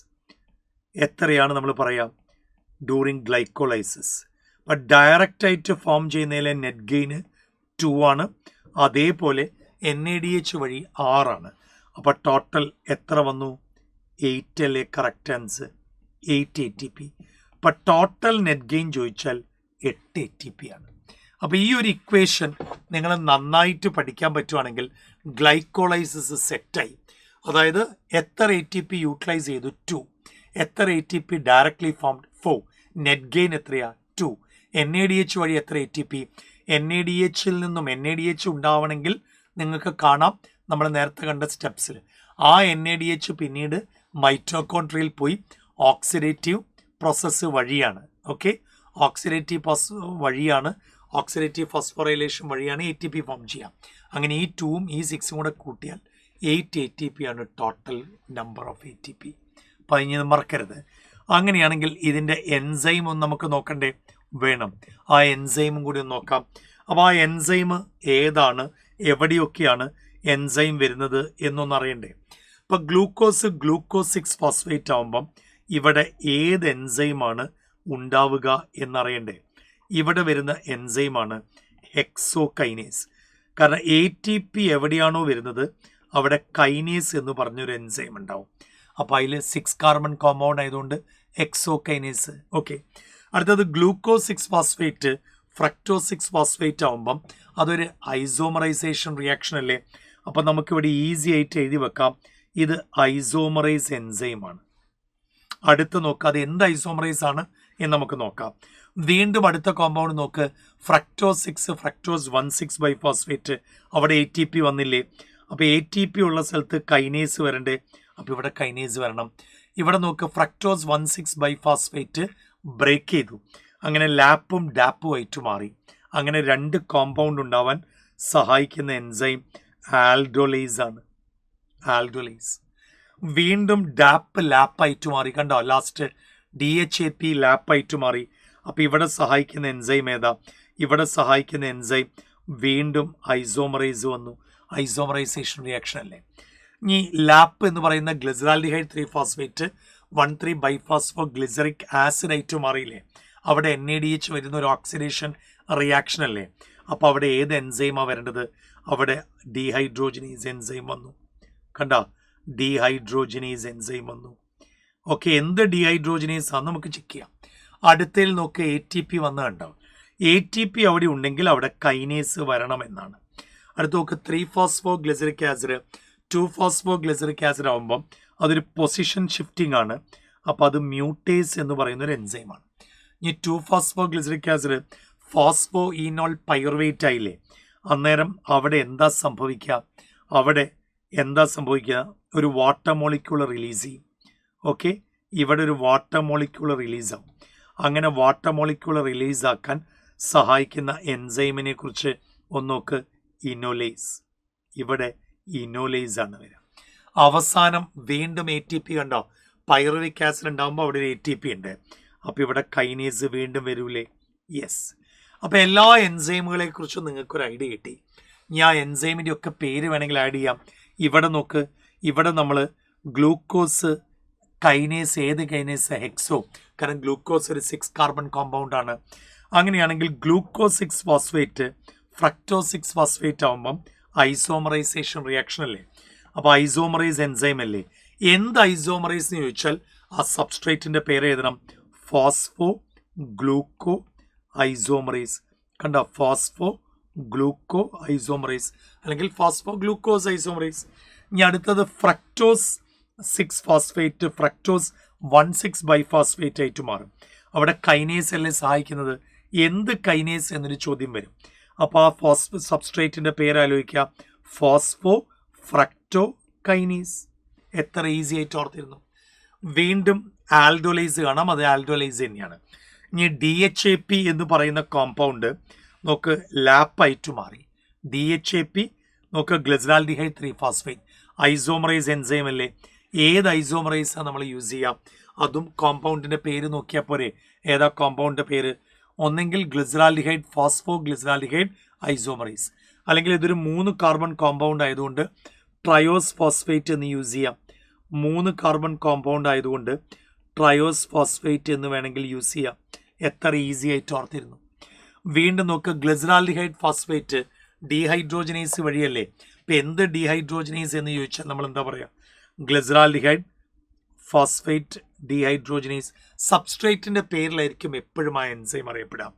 എത്രയാണ് നമ്മൾ പറയാം? During glycolysis. അപ്പം ഡയറക്റ്റായിട്ട് ഫോം ചെയ്യുന്നതിലെ നെറ്റ് ഗെയിന് 2 ആണ്. അതേപോലെ NADH വഴി 6 ആണ്. അപ്പോൾ ടോട്ടൽ എത്ര വന്നു? 8 അല്ലേ കറക്റ്റ് ആൻസർ? 8 ATP. അപ്പം ടോട്ടൽ നെറ്റ് ഗെയിൻ ചോദിച്ചാൽ 8 ATP ആണ്. അപ്പോൾ ഈ ഒരു ഇക്വേഷൻ നിങ്ങൾ നന്നായിട്ട് പഠിക്കാൻ പറ്റുവാണെങ്കിൽ ഗ്ലൈക്കോളൈസിസ് സെറ്റായി. അതായത് എത്ര ATP യൂട്ടിലൈസ് ചെയ്തു? 2. എത്ര ATP directly formed? 4. Net gain എത്രയാ? 2. NADH വഴി എത്ര ATP? NADHൽ നിന്നും NADH ഉണ്ടാവണമെങ്കിൽ നിങ്ങൾക്ക് കാണാം നമ്മൾ നേരത്തെ കണ്ട സ്റ്റെപ്സിൽ. ആ NADH പിന്നീട് മൈറ്റോകോൺട്രിയയിൽ പോയി ഓക്സിഡേറ്റീവ് പ്രോസസ്സ് വഴിയാണ്. ഓക്കെ, ഓക്സിഡേറ്റീവ് ഫോസ്ഫോറൈലേഷൻ വഴിയാണ് ATP ഫോം ചെയ്യാം. അങ്ങനെ ഈ 2ഉം ഈ 6ഉം കൂടെ കൂട്ടിയാൽ 8 ATP ആണ് ടോട്ടൽ നമ്പർ ഓഫ് ATP. അപ്പം ഇനി മറക്കരുത്. അങ്ങനെയാണെങ്കിൽ ഇതിൻ്റെ എൻസൈം ഒന്ന് നമുക്ക് നോക്കണ്ടേ? വേണം. ആ എൻസൈമും കൂടി ഒന്ന് നോക്കാം. അപ്പോൾ ആ എൻസൈം ഏതാണ്, എവിടെയൊക്കെയാണ് എൻസൈം വരുന്നത് എന്നൊന്നും അറിയണ്ടേ? ഇപ്പം ഗ്ലൂക്കോസ് 6 ഫോസ്ഫേറ്റ് ആകുമ്പം ഇവിടെ ഏത് എൻസൈമാണ് ഉണ്ടാവുക എന്നറിയണ്ടേ? ഇവിടെ വരുന്ന എൻസൈമാണ് ഹെക്സോകൈനേസ്. കാരണം ATP എവിടെയാണോ വരുന്നത് അവിടെ കൈനേസ് എന്ന് പറഞ്ഞൊരു എൻസൈം ഉണ്ടാവും. അപ്പോൾ അതിൽ 6 കാർബൺ കോമ്പൗണ്ട് ആയതുകൊണ്ട് ഹെക്സോകൈനേസ്. ഓക്കെ, അടുത്തത് ഗ്ലൂക്കോസ് 6 ഫോസ്ഫേറ്റ് ഫ്രക്ടോസ് 6 ഫോസ്ഫേറ്റ് ആകുമ്പം അതൊരു ഐസോമറൈസേഷൻ റിയാക്ഷൻ അല്ലേ? അപ്പം നമുക്കിവിടെ ഈസി ആയിട്ട് എഴുതി വെക്കാം, ഇത് ഐസോമറൈസ് എൻസൈമാണ്. അടുത്ത് നോക്കുക അത് എന്ത് ഐസോമറൈസ് ആണ് എന്ന് നമുക്ക് നോക്കാം. വീണ്ടും അടുത്ത കോമ്പൗണ്ട് നോക്ക്, ഫ്രക്ടോസ് 6 ഫ്രക്ടോസ് 1,6 ബൈഫോസ്ഫേറ്റ്. അവിടെ ATP വന്നില്ലേ? അപ്പോൾ ATP ഉള്ള സ്ഥലത്ത് കൈനേസ് വരണ്ടേ? അപ്പോൾ ഇവിടെ കൈനേസ് വരണം. ഇവിടെ നോക്ക്, ഫ്രക്ടോസ് 1,6 ബൈഫോസ്ഫേറ്റ് ബ്രേക്ക് ചെയ്തു. അങ്ങനെ ലാപ്പും ഡാപ്പും ആയിട്ട് മാറി. അങ്ങനെ 2 കോമ്പൗണ്ട് ഉണ്ടാവാൻ സഹായിക്കുന്ന എൻസൈം ആൽഡോലേസ് ആണ്. ആൽഡോലേസ്. വീണ്ടും ഡാപ്പ് ലാപ്പായിട്ട് മാറി. കണ്ടോ, ലാസ്റ്റ് DHAP ലാപ്പായിട്ട് മാറി. അപ്പോൾ ഇവിടെ സഹായിക്കുന്ന എൻസൈം ഏതാ? ഇവിടെ സഹായിക്കുന്ന എൻസൈം വീണ്ടും ഐസോമറൈസ് വന്നു. ഐസോമറൈസേഷൻ റിയാക്ഷൻ അല്ലേ? ഇനി ലാപ്പ് എന്ന് പറയുന്ന ഗ്ലിസറാൽഡിഹൈഡ് 3 ഫോസ്ഫേറ്റ് 1,3 ബൈഫോസ്ഫോ ഗ്ലിസറിക് ആസിഡ് ആയിട്ട് മാറിയില്ലേ? അവിടെ NADH വരുന്ന ഒരു ഓക്സിഡേഷൻ റിയാക്ഷൻ അല്ലേ? അപ്പോൾ അവിടെ ഏത് എൻസൈമാണ് വരേണ്ടത്? അവിടെ ഡീഹൈഡ്രോജനേസ് എൻസൈം വന്നു. കണ്ട, ഡീഹൈഡ്രോജനേസ് എൻസൈം വന്നു. ഓക്കെ, എന്ത് ഡീഹൈഡ്രോജനേസ് ആണെന്ന് നമുക്ക് ചെക്ക് ചെയ്യാം. അടുത്തതിൽ നോക്ക്, ATP വന്ന് കണ്ടോ? ATP അവിടെ ഉണ്ടെങ്കിൽ അവിടെ കൈനേസ് വരണമെന്നാണ്. അടുത്ത് നോക്ക്, 3 phospho glyceric acid 2 phospho glyceric acid ആകുമ്പം അതൊരു പൊസിഷൻ ഷിഫ്റ്റിംഗ് ആണ്. അപ്പോൾ അത് മ്യൂട്ടേസ് എന്ന് പറയുന്ന ഒരു എൻസൈമാണ്. ഇനി 2 phospho glyceric acid phospho enol pyruvate ആയില്ലേ? അന്നേരം അവിടെ എന്താ സംഭവിക്കുക? ഒരു വാട്ടർ മോളിക്യൂൾ റിലീസ് ചെയ്യും. ഓക്കെ, ഇവിടെ ഒരു വാട്ടർ മോളിക്യൂൾ റിലീസാവും. അങ്ങനെ വാട്ടർ മോളിക്യൂൾ റിലീസാക്കാൻ സഹായിക്കുന്ന എൻസൈമിനെ കുറിച്ച് ഒന്ന് നോക്ക്, ഇനോലേസ്. ഇവിടെ ഇനോലേസ് ആണ് വരിക. അവസാനം വീണ്ടും ATP കണ്ടോ? പൈറുവിക് ആസിഡ് ഉണ്ടാകുമ്പോൾ അവിടെ ഒരു ATP ഉണ്ട്. അപ്പോൾ ഇവിടെ കൈനേസ് വീണ്ടും വരൂലേ? യെസ്. അപ്പോൾ എല്ലാ എൻസൈമുകളെ കുറിച്ചും നിങ്ങൾക്കൊരു ഐഡിയ കിട്ടി. ഞാൻ എൻസൈമിൻ്റെ ഒക്കെ പേര് വേണമെങ്കിൽ ആഡ് ചെയ്യാം. ഇവിടെ നോക്ക്, ഇവിടെ നമ്മൾ ഗ്ലൂക്കോസ് കൈനേസ്, ഏത് കൈനേസ്? ഹെക്സോ. കാരണം ഗ്ലൂക്കോസ് ഒരു 6 കാർബൺ കോമ്പൗണ്ട് ആണ്. അങ്ങനെയാണെങ്കിൽ ഗ്ലൂക്കോസ് 6 ഫോസ്ഫേറ്റ് ഫ്രക്ടോസ് 6 ഫോസ്ഫേറ്റ് ആകുമ്പം ഐസോമറൈസേഷൻ റിയാക്ഷൻ അല്ലേ? അപ്പോൾ ഐസോമറൈസ് എൻസൈം അല്ലേ? എന്ത് ഐസോമറൈസ് എന്ന് ചോദിച്ചാൽ ആ സബ്സ്ട്രേറ്റിൻ്റെ പേര് എഴുതണം. Phospho gluco isomerise. കണ്ടോ? ഫോസ്ഫോ ഗ്ലൂക്കോ ഐസോമറൈസ് അല്ലെങ്കിൽ ഫോസ്ഫോ ഗ്ലൂക്കോസ് ഐസോമറൈസ്. ഇനി അടുത്തത് ഫ്രക്ടോസ് 6 ഫോസ്ഫേറ്റ് ഫ്രക്ടോസ് 1,6 ബൈഫോസ്ഫേറ്റ് ആയിട്ട് മാറും. അവിടെ കൈനേസ് അല്ലേ സഹായിക്കുന്നത്? എന്ത് കൈനേസ് എന്നൊരു ചോദ്യം വരും. അപ്പോൾ ആ സബ്സ്ട്രേറ്റിൻ്റെ പേര് ആലോചിക്കുക. Phospho fructo kinase. എത്ര ഈസി ആയിട്ട് ഓർത്തിരുന്നു. വീണ്ടും ആൽഡോലൈസ് കാണാം, അത് ആൽഡോലൈസ് തന്നെയാണ്. ഇനി DHAP എന്ന് പറയുന്ന കോമ്പൗണ്ട് നോക്ക് ലാപ്പായിട്ട് മാറി. DHAP നോക്ക് ഗ്ലിസറാൽഡിഹൈഡ് 3 ഫോസ്ഫേറ്റ് ഐസോമറൈസ് എൻസൈം അല്ലേ? ഏത് ഐസോമറൈസാണ് നമ്മൾ യൂസ് ചെയ്യുക? അതും കോമ്പൗണ്ടിൻ്റെ പേര് നോക്കിയാൽ പോരെ. ഏതാ കോമ്പൗണ്ടിൻ്റെ പേര്? ഒന്നെങ്കിൽ ഗ്ലിസറാൽഡിഹൈഡ് ഫോസ്ഫോ ഗ്ലിസറാൽഡിഹൈഡ് ഐസോമറൈസ്, അല്ലെങ്കിൽ ഇതൊരു 3 കാർബൺ കോമ്പൗണ്ട് ആയതുകൊണ്ട് ട്രയോസ് ഫോസ്ഫേറ്റ് എന്ന് യൂസ് ചെയ്യാം. 3 കാർബൺ കോമ്പൗണ്ട് ആയതുകൊണ്ട് ട്രയോസ് ഫോസ്ഫേറ്റ് എന്ന് വേണമെങ്കിൽ യൂസ് ചെയ്യാം. എത്ര ഈസി ആയിട്ട് ഓർത്തിരുന്നു. വീണ്ടും നോക്ക്, ഗ്ലിസറാൽഡിഹൈഡ് ഫോസ്ഫേറ്റ് ഡീഹൈഡ്രോജനേസ് വഴിയല്ലേ? ഇപ്പം എന്ത് ഡീഹൈഡ്രോജനേസ് എന്ന് ചോദിച്ചാൽ നമ്മൾ എന്താ പറയുക? ഗ്ലിസറാൽഡിഹൈഡ് ഫോസ്ഫേറ്റ് ഡീഹൈഡ്രോജനേസ്. സബ്സ്ട്രേറ്റിൻ്റെ പേരിലായിരിക്കും എപ്പോഴും ആ എൻസൈം അറിയപ്പെടുക.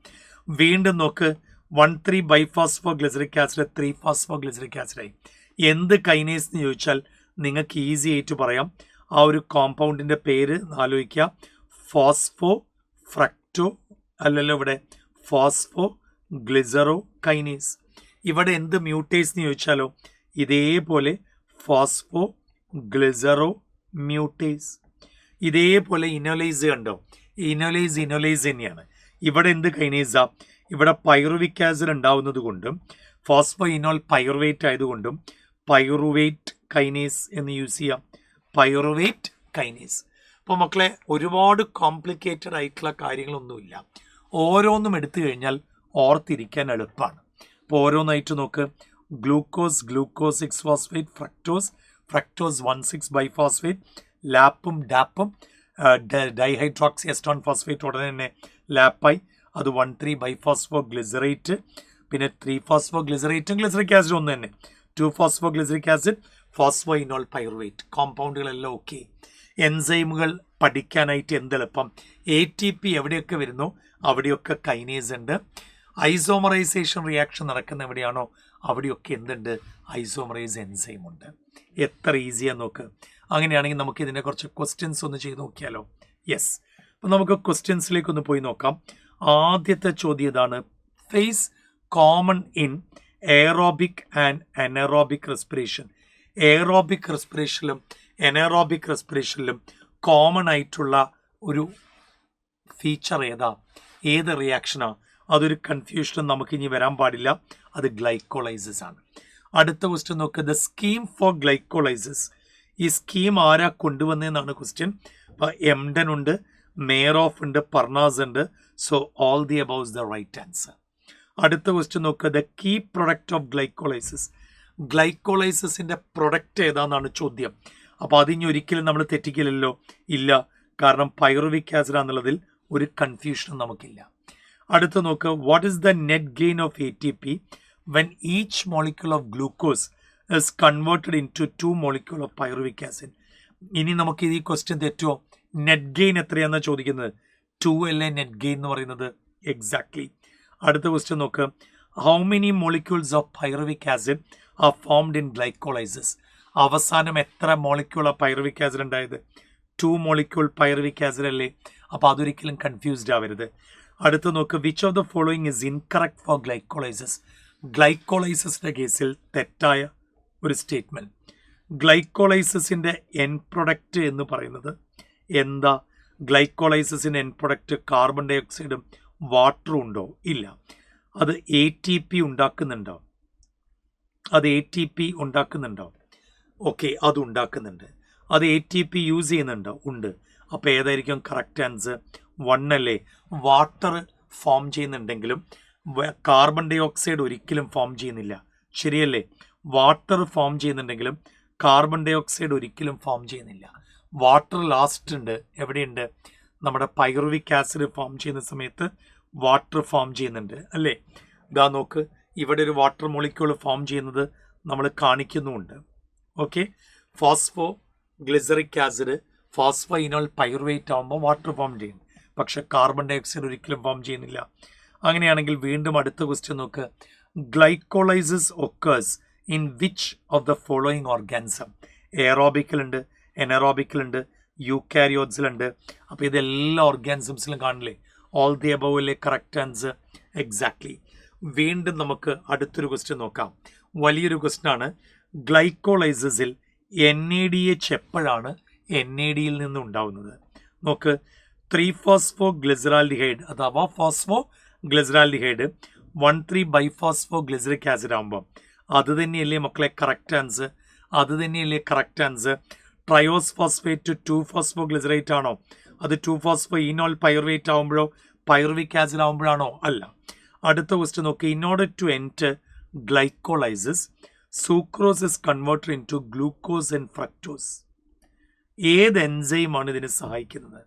വീണ്ടും നോക്ക്, 1,3 biphospho glyceric acid 3 phospho glyceric ആസിഡായി. എന്ത് കൈനേസ് എന്ന് ചോദിച്ചാൽ നിങ്ങൾക്ക് ഈസി ആയിട്ട് പറയാം. ആ ഒരു കോമ്പൗണ്ടിൻ്റെ പേര് ആലോചിക്കുക. ഫോസ്ഫോ ഫ്രക്ടോ അല്ലല്ലോ, ഇവിടെ ഫോസ്ഫോ ഗ്ലിസറോ കൈനേസ്. ഇവിടെ എന്ത് മ്യൂട്ടേസ് എന്ന് ചോദിച്ചാലോ ഇതേപോലെ ഫോസ്ഫോ ഗ്ലിസറോ മ്യൂട്ടേസ്. ഇതേപോലെ ഇനോലൈസ് കണ്ടോ? ഇനോലൈസ് തന്നെയാണ്. ഇവിടെ എന്ത് കൈനേസാ? ഇവിടെ പൈറുവിക് ആസിഡ് ഉണ്ടാവുന്നത് കൊണ്ടും ഫോസ്ഫോ ഇനോൾ പൈറുവേറ്റ് ആയതുകൊണ്ടും പൈറുവേറ്റ് കൈനേസ് എന്ന് യൂസ് ചെയ്യാം. Pyruvate kinase. അപ്പോൾ മക്കളെ, ഒരുപാട് കോംപ്ലിക്കേറ്റഡ് ആയിട്ടുള്ള കാര്യങ്ങളൊന്നുമില്ല. ഓരോന്നും എടുത്തു കഴിഞ്ഞാൽ ഓർത്തിരിക്കാൻ എളുപ്പമാണ്. അപ്പോൾ ഓരോന്നായിട്ട് നോക്ക്. ഗ്ലൂക്കോസ് 6 ഫോസ്ഫേറ്റ് ഫ്രക്ടോസ് 1,6 ബൈഫോസ്ഫേറ്റ് ലാപ്പും ഡാപ്പും ഡൈഹൈഡ്രോക്സി എസ്റ്റോൺ ഫോസ്ഫേറ്റ് ഉടനെ തന്നെ ലാപ്പായി. അത് 1,3 ബൈഫോസ്ഫോ ഗ്ലിസറേറ്റ്, പിന്നെ 3 ഫോസ്ഫോ ഗ്ലിസറേറ്റും ഗ്ലിസറിക് ആസിഡ് ഒന്ന് തന്നെ, 2 phospho glyceric acid phospho enol pyruvate. കോമ്പൗണ്ടുകളെല്ലാം ഓക്കെ. എൻസൈമുകൾ പഠിക്കാനായിട്ട് എന്തെളുപ്പം. ATP എവിടെയൊക്കെ വരുന്നു അവിടെയൊക്കെ കൈനേസ് ഉണ്ട്. ഐസോമറൈസേഷൻ റിയാക്ഷൻ നടക്കുന്ന എവിടെയാണോ അവിടെയൊക്കെ എന്തുണ്ട്? ഐസോമറൈസ് എൻസൈം ഉണ്ട്. എത്ര ഈസിയാന്ന് നോക്ക്. അങ്ങനെയാണെങ്കിൽ നമുക്ക് ഇതിനെ കുറച്ച് ക്വസ്റ്റ്യൻസ് ഒന്ന് ചെയ്ത് നോക്കിയാലോ? യെസ്. അപ്പം നമുക്ക് ക്വസ്റ്റ്യൻസിലേക്ക് ഒന്ന് പോയി നോക്കാം. ആദ്യത്തെ ചോദ്യം ഇതാണ്. Phase common in aerobic and anaerobic respiration. Aerobic റെസ്പിറേഷനിലും എനറോബിക് റെസ്പിറേഷനിലും കോമൺ ആയിട്ടുള്ള ഒരു ഫീച്ചർ ഏതാ? ഏത് റിയാക്ഷനാണ്? അതൊരു കൺഫ്യൂഷനും നമുക്ക് ഇനി വരാൻ പാടില്ല. അത് ഗ്ലൈക്കോളൈസിസ് ആണ്. അടുത്ത ക്വസ്റ്റ്യൻ നോക്കുക. The scheme for glycolysis. ഈ സ്കീം ആരാ കൊണ്ടുവന്നതെന്നാണ് ക്വസ്റ്റ്യൻ. അപ്പോൾ എംഡൻ ഉണ്ട്, മേയറോഫ് ഉണ്ട്, പർണാസ് ഉണ്ട്. So all the above is the right answer. അടുത്ത ക്വസ്റ്റ്യൻ നോക്കുക. The key product of glycolysis. ഗ്ലൈക്കോളൈസിസിൻ്റെ പ്രൊഡക്റ്റ് ഏതാണെന്നാണ് ചോദ്യം. അപ്പോൾ അതിനി ഒരിക്കലും നമ്മൾ തെറ്റിക്കില്ലല്ലോ? ഇല്ല, കാരണം പൈറുവിക് ആസിഡ് എന്നുള്ളതിൽ ഒരു കൺഫ്യൂഷനും നമുക്കില്ല. അടുത്ത് നോക്കുക. What is the net gain of ATP when each molecule of glucose is converted into 2 molecule of pyruvic acid. ഇനി നമുക്ക് ഈ ക്വസ്റ്റ്യൻ തെറ്റുമോ? നെറ്റ് ഗെയിൻ എത്രയാണെന്നാണ് ചോദിക്കുന്നത്. 2 അല്ലേ നെറ്റ് ഗെയിൻ എന്ന് പറയുന്നത്? എക്സാക്ട്ലി. അടുത്ത ക്വസ്റ്റ്യൻ നോക്കുക. How many molecules of pyruvic acid are formed in glycolysis. അവസാനം എത്ര മോളിക്യൂൾ ഓഫ് പൈറുവിക് ആസിഡ് ഉണ്ടായത്? 2 മോളിക്യൂൾ പൈറുവിക് ആസിഡ് അല്ലേ? അപ്പോൾ അതൊരിക്കലും കൺഫ്യൂസ്ഡ് ആവരുത്. അടുത്ത് നോക്ക്. Which of the following is incorrect for glycolysis. ഗ്ലൈക്കോളൈസിസിൻ്റെ കേസിൽ തെറ്റായ ഒരു സ്റ്റേറ്റ്മെൻറ്റ്. ഗ്ലൈക്കോളൈസിസിൻ്റെ എൻ പ്രൊഡക്റ്റ് എന്ന് പറയുന്നത് എന്താ? ഗ്ലൈക്കോളൈസിസിൻ്റെ എൻ പ്രൊഡക്റ്റ് കാർബൺ ഡൈ ഓക്സൈഡും വാട്ടറും ഉണ്ടോ? ഇല്ല. അത് ATP ഉണ്ടാക്കുന്നുണ്ടോ? ഓക്കെ, അത് ഉണ്ടാക്കുന്നുണ്ട്. അത് ATP യൂസ് ചെയ്യുന്നുണ്ടോ? ഉണ്ട്. അപ്പോൾ ഏതായിരിക്കും കറക്റ്റ് ആൻസർ? 1 അല്ലേ? വാട്ടർ ഫോം ചെയ്യുന്നുണ്ടെങ്കിലും കാർബൺ ഡൈ ഓക്സൈഡ് ഒരിക്കലും ഫോം ചെയ്യുന്നില്ല, ശരിയല്ലേ? വാട്ടർ ഫോം ചെയ്യുന്നുണ്ടെങ്കിലും കാർബൺ ഡൈ ഓക്സൈഡ് ഒരിക്കലും ഫോം ചെയ്യുന്നില്ല. വാട്ടർ ലാസ്റ്റ് ഉണ്ട്, എവിടെയുണ്ട്? നമ്മുടെ പൈറുവിക് ആസിഡ് ഫോം ചെയ്യുന്ന സമയത്ത് വാട്ടർ ഫോം ചെയ്യുന്നുണ്ട് അല്ലേ? ഇതാ നോക്ക്, ഇവിടെ ഒരു വാട്ടർ മോളിക്യൂൾ ഫോം ചെയ്യുന്നത് നമ്മൾ കാണിക്കുന്നുമുണ്ട്. Okay, phospho glyceric acid phosphoenol pyruvate ആകുമ്പോൾ വാട്ടർ ഫോം ചെയ്യും, പക്ഷെ കാർബൺ ഡൈ ഓക്സൈഡ് ഒരിക്കലും ഫോം ചെയ്യുന്നില്ല. അങ്ങനെയാണെങ്കിൽ വീണ്ടും അടുത്ത ക്വസ്റ്റ്യൻ നോക്ക്. Glycolysis occurs in which of the following organism? എയറോബിക്കലുണ്ട്, എനറോബിക്കലുണ്ട്, യൂക്കാരിയോട്സിലുണ്ട്. അപ്പോൾ ഇതെല്ലാ ഓർഗാനിസംസിലും കാണില്ലേ? ഓൾ ദി അബവ് അല്ലേ കറക്റ്റ് ആൻസർ? എക്സാക്ട്ലി. വീണ്ടും നമുക്ക് അടുത്തൊരു ക്വസ്റ്റ്യൻ നോക്കാം. വലിയൊരു ക്വസ്റ്റ്യൻ ആണ്. ഗ്ലൈക്കോളൈസിസിൽ NADH എപ്പോഴാണ് NADയിൽ നിന്ന് ഉണ്ടാവുന്നത്? നോക്ക്, 3-ഫോസ്ഫോ ഗ്ലിസറാൽഡിഹൈഡ് അഥവാ phospho glyceraldehyde one three biphospho glyceric acid ആകുമ്പോൾ അത് തന്നെയല്ലേ മക്കളെ കറക്റ്റ് ആൻസർ? അത് തന്നെയല്ലേ correct answer? Triose phosphate two phospho glycerate ആണോ? അത് 2-ഫോസ്ഫോ ഈനോൾ പൈറുവേറ്റ് ആകുമ്പോഴോ പൈറുവിക് ആസിഡ് ആകുമ്പോഴാണോ? അല്ല. അടുത്ത ക്വസ്റ്റ്യൻ നോക്കി. In order to enter glycolysis sucrose is converted into glucose and fructose. ഏത് എൻസൈമാണ് ഇതിനെ സഹായിക്കുന്നത്?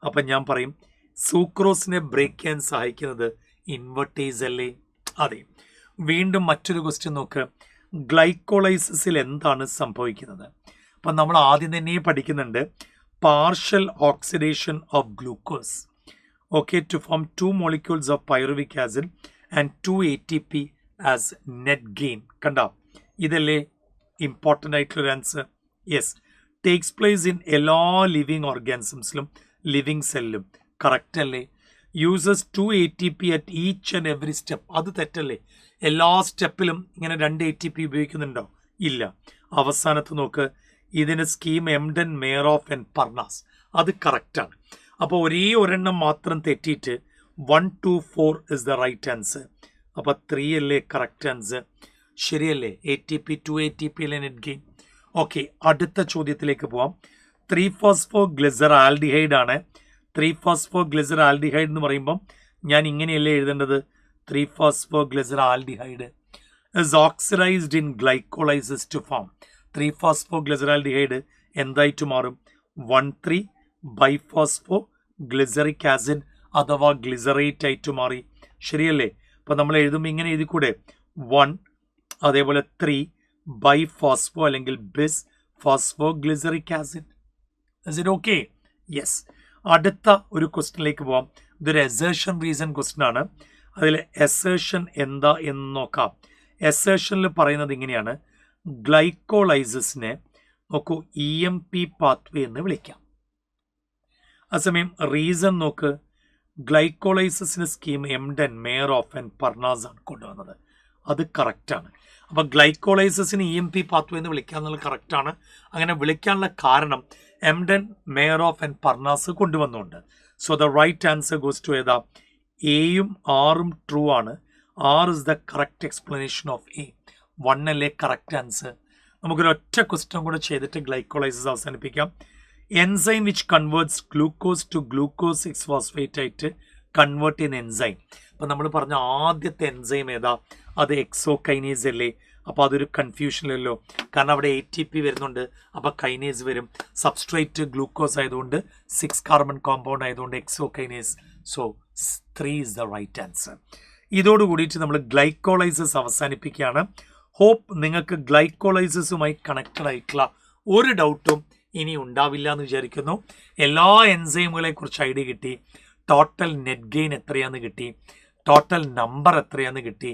അപ്പം ഞാൻ പറയും സൂക്രോസിനെ ബ്രേക്ക് ചെയ്യാൻ സഹായിക്കുന്നത് ഇൻവെർട്ടേസ് അല്ലേ? അതെ. വീണ്ടും മറ്റൊരു ക്വസ്റ്റ്യൻ നോക്ക്. ഗ്ലൈക്കോളൈസിസിൽ എന്താണ് സംഭവിക്കുന്നത്? അപ്പം നമ്മൾ ആദ്യം തന്നെ പഠിക്കുന്നുണ്ട് partial oxidation of glucose, okay, to form 2 molecules of pyruvic acid and 2 ATP as net gain. കണ്ടോ, ഇതല്ലേ ഇമ്പോർട്ടൻ്റ് ആയിട്ടുള്ളൊരു answer? Yes, takes place in എല്ലാ ലിവിങ് ഓർഗാനിസംസിലും ലിവിങ് സെല്ലിലും. കറക്റ്റ് അല്ലേ? Uses 2 ATP at each and every step. അത് തെറ്റല്ലേ? എല്ലാ സ്റ്റെപ്പിലും ഇങ്ങനെ 2 ATP ഉപയോഗിക്കുന്നുണ്ടോ? ഇല്ല. അവസാനത്ത് നോക്ക്, ഇതിന് സ്കീം എംഡൻ, മേയറോഫ് ആൻഡ് പർണാസ്. അത് കറക്റ്റാണ്. അപ്പോൾ ഒരേ ഒരെണ്ണം മാത്രം തെറ്റിയിട്ട് 1, 2, 4 ഇസ് ദ റൈറ്റ് ആൻസർ. അപ്പോൾ 3 അല്ലേ കറക്റ്റ് ആൻസർ? ശരിയല്ലേ? ATP 2 ATP അല്ലേ നെറ്റ് ഗെയിൻ? ഓക്കെ, അടുത്ത ചോദ്യത്തിലേക്ക് പോവാം. 3-ഫോസ്ഫോ ഗ്ലിസറാൽഡിഹൈഡ് ആണ്. 3-ഫോസ്ഫോ ഗ്ലിസറാൽഡിഹൈഡ് എന്ന് പറയുമ്പം ഞാൻ ഇങ്ങനെയല്ലേ എഴുതേണ്ടത്? Three phospho glyceraldehyde is oxidised in glycolysis to form. Three phospho glyceraldehyde എന്തായിട്ട് മാറും? 1,3-ബൈഫോസ്ഫോ ഗ്ലിസറിക് ആസിഡ് അഥവാ ഗ്ലിസറേറ്റ് ആയിട്ട് മാറി. ശരിയല്ലേ? അപ്പോൾ നമ്മൾ എഴുതുമ്പോൾ ഇങ്ങനെ എഴുതിക്കൂടെ? 1, അതേപോലെ 3-ബൈഫോസ്ഫോ അല്ലെങ്കിൽ bis phospho glyceric acid. Is it okay? Yes. അടുത്ത ഒരു ക്വസ്റ്റ്യനിലേക്ക് പോവാം. ഇതൊരു എസേർഷൻ റീസൺ ക്വസ്റ്റ്യൻ ആണ്. അതിൽ എസേർഷൻ എന്താ എന്ന് നോക്കാം. എസേർഷനിൽ പറയുന്നത് ഇങ്ങനെയാണ്. ഗ്ലൈക്കോളൈസിസിനെ നോക്കൂ EMP പാത്വേ എന്ന് വിളിക്കാം. അതേസമയം റീസൺ നോക്ക്, ഗ്ലൈക്കോളൈസിസിന് സ്കീം എംഡൻ, മേയറോഫ് ആൻഡ് പർണാസ് ആണ് കൊണ്ടുവന്നത്. അത് കറക്റ്റാണ്. അപ്പോൾ ഗ്ലൈക്കോളൈസിസിന് EMP പാത്വേ എന്ന് വിളിക്കാന്നുള്ളത് കറക്റ്റാണ്. അങ്ങനെ വിളിക്കാനുള്ള കാരണം എംഡൻ, മേയറോഫ് ആൻഡ് പർണാസ് കൊണ്ടുവന്നുകൊണ്ട്. So the right answer goes to ഏതാ? എയും ആറും ട്രൂ ആണ്. R is the correct explanation of A. 1 അല്ലേ കറക്റ്റ് ആൻസർ? നമുക്കൊരു ഒറ്റ ക്വസ്റ്റ്യൻ കൂടെ ചെയ്തിട്ട് ഗ്ലൈക്കോളൈസിസ് അവസാനിപ്പിക്കാം. Enzyme which converts glucose to glucose six phosphate ആയിട്ട് കൺവേർട്ട് ചെയ്യുന്ന എൻസൈം. അപ്പം നമ്മൾ പറഞ്ഞ ആദ്യത്തെ എൻസൈം ഏതാ? അത് എക്സോകൈനേസ് അല്ലേ? അപ്പോൾ അതൊരു കൺഫ്യൂഷനിലല്ലോ, കാരണം അവിടെ ATP വരുന്നുണ്ട്, അപ്പോൾ കൈനേസ് വരും. സബ്സ്ട്രേറ്റ് ഗ്ലൂക്കോസ് ആയതുകൊണ്ട് 6 കാർബൺ കോമ്പൗണ്ട് ആയതുകൊണ്ട് hexokinase. So 3 is the right answer. ഇതോട് കൂടിയിട്ട് നമ്മൾ ഗ്ലൈക്കോളൈസിസ് അവസാനിപ്പിക്കുകയാണ്. ഹോപ്പ് നിങ്ങൾക്ക് ഗ്ലൈക്കോളൈസിസുമായി കണക്റ്റഡ് ആയിട്ടുള്ള ഒരു ഡൗട്ടും ഇനി ഉണ്ടാവില്ല എന്ന് വിചാരിക്കുന്നു. എല്ലാ എൻസൈമുകളെ കുറിച്ച് ഐഡിയ കിട്ടി. ടോട്ടൽ നെറ്റ് ഗെയിൻ എത്രയാന്ന് കിട്ടി, ടോട്ടൽ നമ്പർ എത്രയാന്ന് കിട്ടി.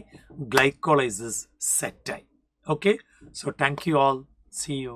ഗ്ലൈക്കോളൈസിസ് സെറ്റായി. Okay, so thank you all. See U.